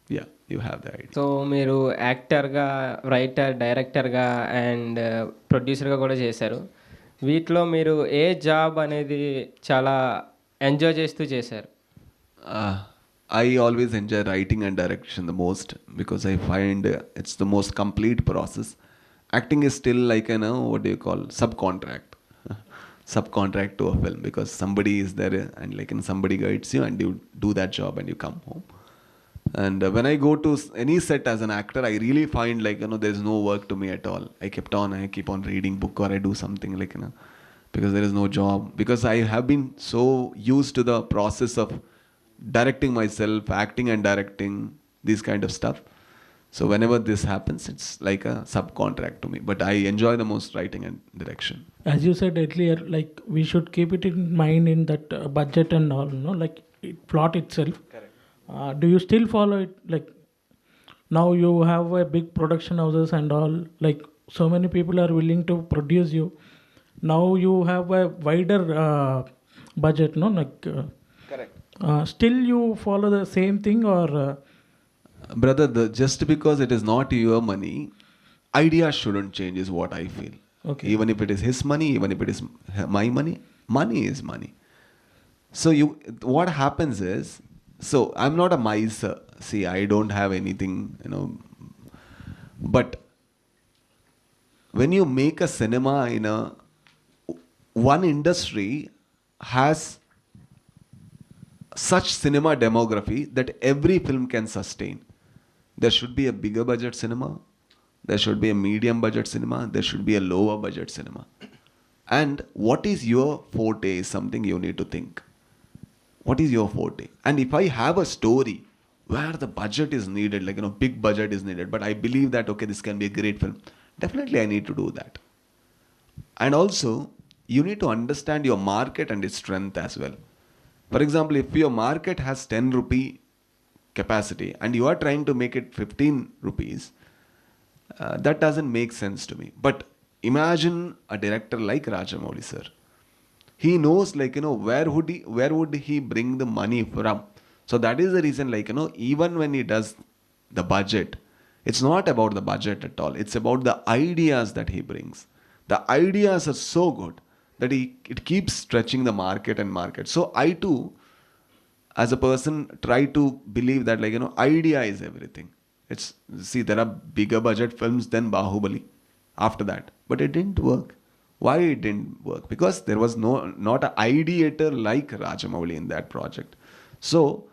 Yeah, you have the idea. So మీరు యాక్టర్గా, writer, డైరెక్టర్గా అండ్ ప్రొడ్యూసర్గా కూడా చేశారు. వీటిలో మీరు ఏ జాబ్ అనేది చాలా ఎంజాయ్ చేస్తూ చేశారు? Uh, I always enjoy writing and direction the most because I find it's the most complete process. Acting is still like what do you call subcontract, subcontract to a film because somebody is there and somebody guides you and you do that job and you come home. And when I go to any set as an actor, I really find there is no work to me at all. I keep on reading book or I do something because there is no job because I have been so used to the process of directing myself, acting and directing these kind of stuff. So whenever this happens, it's like a subcontract to me. But I enjoy the most writing and direction. As you said earlier, like we should keep it in mind in that budget and all, no, like plot itself. Correct. Do you still follow it? Like now you have a big production houses and all, like so many people are willing to produce you. Now you have a wider budget, no, like. Correct. Still you follow the same thing or Brother, just because it is not your money, idea shouldn't change is what I feel. Okay. Even if it is his money, even if it is my money, money is money. So what happens is, so I'm not a miser. See, I don't have anything, but when you make a cinema in one industry has such cinema demography that every film can sustain. There should be a bigger budget cinema, there should be a medium budget cinema, there should be a lower budget cinema. And what is your forte is something you need to think. What is your forte? And if I have a story where the budget is needed, big budget is needed, but I believe that, okay, this can be a great film, definitely I need to do that. And also, you need to understand your market and its strength as well. For example, if your market has 10 rupee capacity and you are trying to make it 15 rupees, that doesn't make sense to me. But imagine a director like Rajamouli sir. He knows where would he bring the money from. So that is the reason even when he does the budget, it's not about the budget at all. It's about the ideas that he brings. The ideas are so good that it keeps stretching the market and market. So I too, as a person, try to believe that idea is everything. There are bigger budget films than Bahubali after that, but it didn't work. Why it didn't work? Because there was not an ideator like Rajamouli in that project. So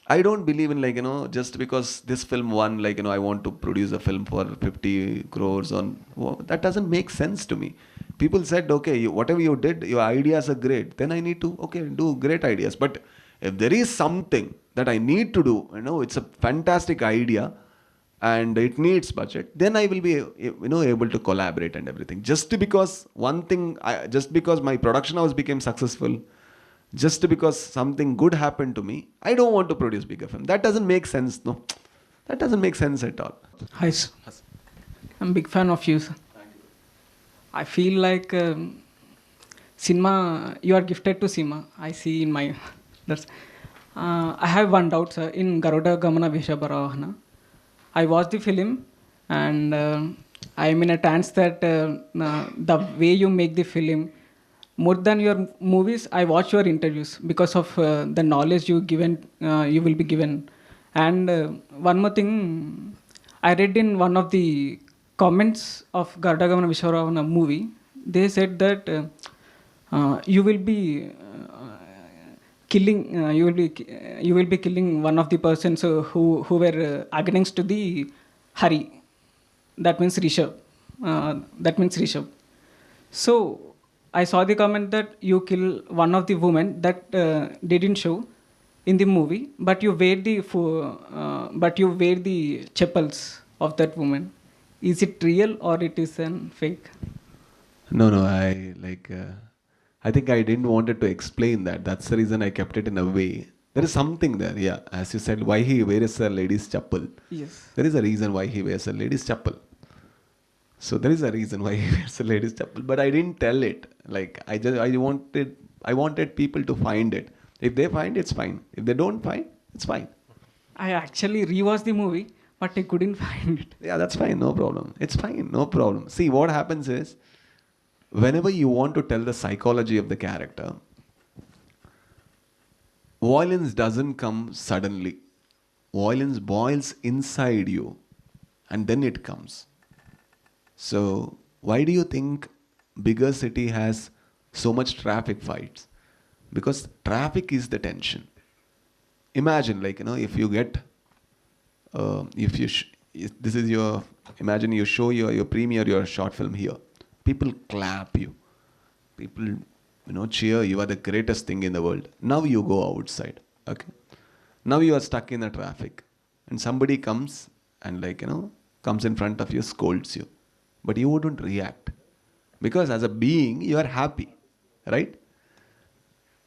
I don't believe in just because this film won, I want to produce a film for 50 crores on. That doesn't make sense to me. People said, okay, whatever you did, your ideas are great. Then I need to, do great ideas. But if there is something that I need to do, it's a fantastic idea and it needs budget, then I will be, able to collaborate and everything. Just because just because my production house became successful, just because something good happened to me, I don't want to produce bigger film. That doesn't make sense, no. That doesn't make sense at all. Hi, sir. I'm a big fan of you, sir. I feel like cinema, you are gifted to cinema. I see in my... I have one doubt, sir. In Garuda Gamana Vishabaravahana, I watched the film and I am in a trance that the way you make the film, more than your movies, I watch your interviews because of the knowledge you will be given. And one more thing, I read in one of the comments of Garuda Gamana Vishabaravahana movie, they said that you will be killing. You will be killing one of the persons who were against to the Hari. That means Rishabh. So I saw the comment that you kill one of the women that didn't show in the movie, but you wear the chapels of that woman. Is it real or it is an fake? No, I think I didn't wanted to explain that. That's the reason I kept it in a way. There is something there, yeah. As you said, why he wears a lady's chapel. Yes. There is a reason why he wears a lady's chapel. So there is a reason why he wears a lady's chapel. But I didn't tell it. I wanted people to find it. If they find it's fine. If they don't find, it's fine. I actually rewatched the movie, but I couldn't find it. Yeah, that's fine, no problem. It's fine, no problem. See, what happens is, whenever you want to tell the psychology of the character, violence doesn't come suddenly. Violence boils inside you and then it comes. So, why do you think bigger city has so much traffic fights? Because traffic is the tension. Imagine, like, if you get, if you, if this is your, imagine you show your premiere, your short film here. People clap you. People, cheer. You are the greatest thing in the world. Now you go outside. Okay. Now you are stuck in the traffic, and somebody comes and comes in front of you, scolds you, but you wouldn't react because as a being you are happy, right?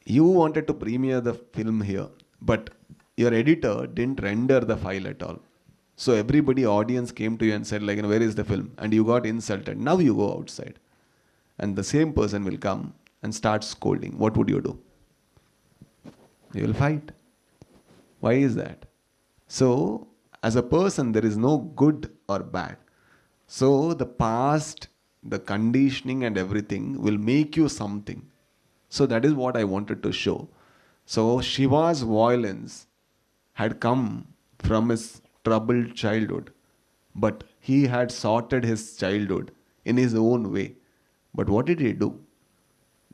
You wanted to premiere the film here, but your editor didn't render the file at all. So everybody, audience came to you and said where is the film? And you got insulted. Now you go outside, and the same person will come and start scolding. What would you do? You will fight. Why is that? So, as a person, there is no good or bad. So, the past, the conditioning and everything will make you something. So, that is what I wanted to show. So, Shiva's violence had come from his troubled childhood. But he had sorted his childhood in his own way. But what did he do?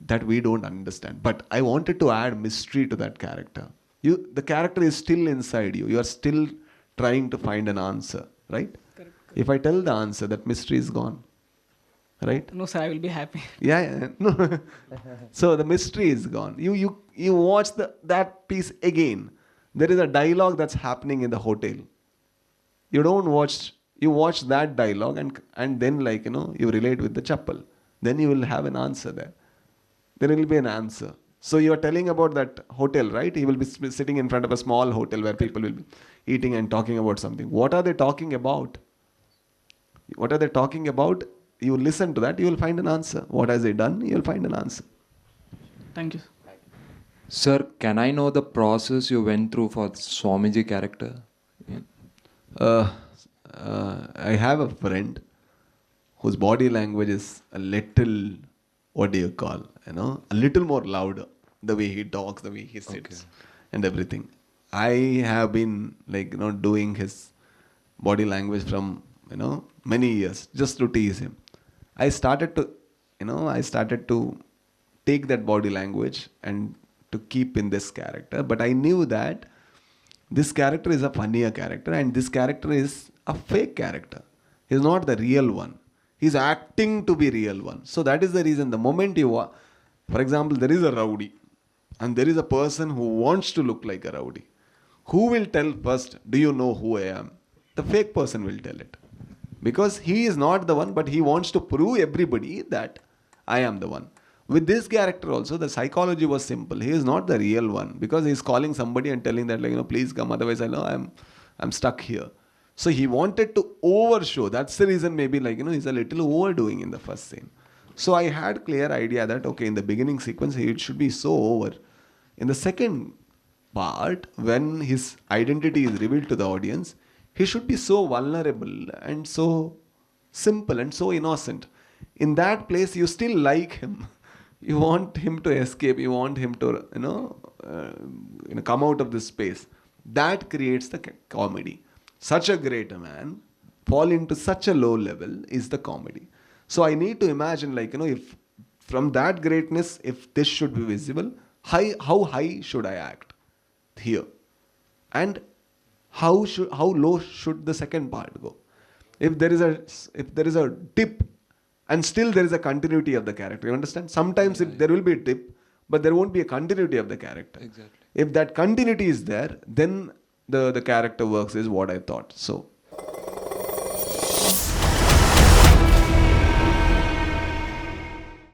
That we don't understand. But I wanted to add mystery to that character. The character is still inside you. You are still trying to find an answer, right? Correct. If I tell the answer, that mystery is gone, right? No, sir, I will be happy. Yeah. No. So the mystery is gone. You watch that piece again. There is a dialogue that's happening in the hotel. You don't watch. You watch that dialogue and then you relate with the chapel. Then you will have an answer there. There will be an answer. So you are telling about that hotel, right? He will be sitting in front of a small hotel where people will be eating and talking about something. What are they talking about? What are they talking about? You listen to that, you will find an answer. What has he done? You will find an answer. Thank you. Sir, can I know the process you went through for Swamiji character? I have a friend whose body language is a little, what do you call, a little more louder. The way he talks, the way he sits, and everything. I have been doing his body language from many years just to tease him. I started to take that body language and to keep in this character. But I knew that this character is a funnier character and this character is a fake character. He's not the real one. He's acting to be real one. So that is the reason. The moment for example, there is a rowdy and there is a person who wants to look like a rowdy. Who will tell first, do you know who I am? The fake person will tell it. Because he is not the one, but he wants to prove everybody that I am the one. With this character also, the psychology was simple. He is not the real one because he is calling somebody and telling that please come, otherwise I know I'm stuck here. So he wanted to overshow. That's the reason maybe he's a little overdoing in the first scene. So I had clear idea that okay, in the beginning sequence it should be so over. In the second part, when his identity is revealed to the audience, he should be so vulnerable and so simple and so innocent. In that place, you still like him. You want him to escape. You want him to, come out of this space. That creates the comedy. Such a great man fall into such a low level is the comedy. So I need to imagine, if from that greatness, if this should be visible, how high should I act here? And how low should the second part go? If there is a dip and still there is a continuity of the character, you understand? Sometimes there will be a dip, but there won't be a continuity of the character. Exactly. If that continuity is there, then the character works is what I thought. So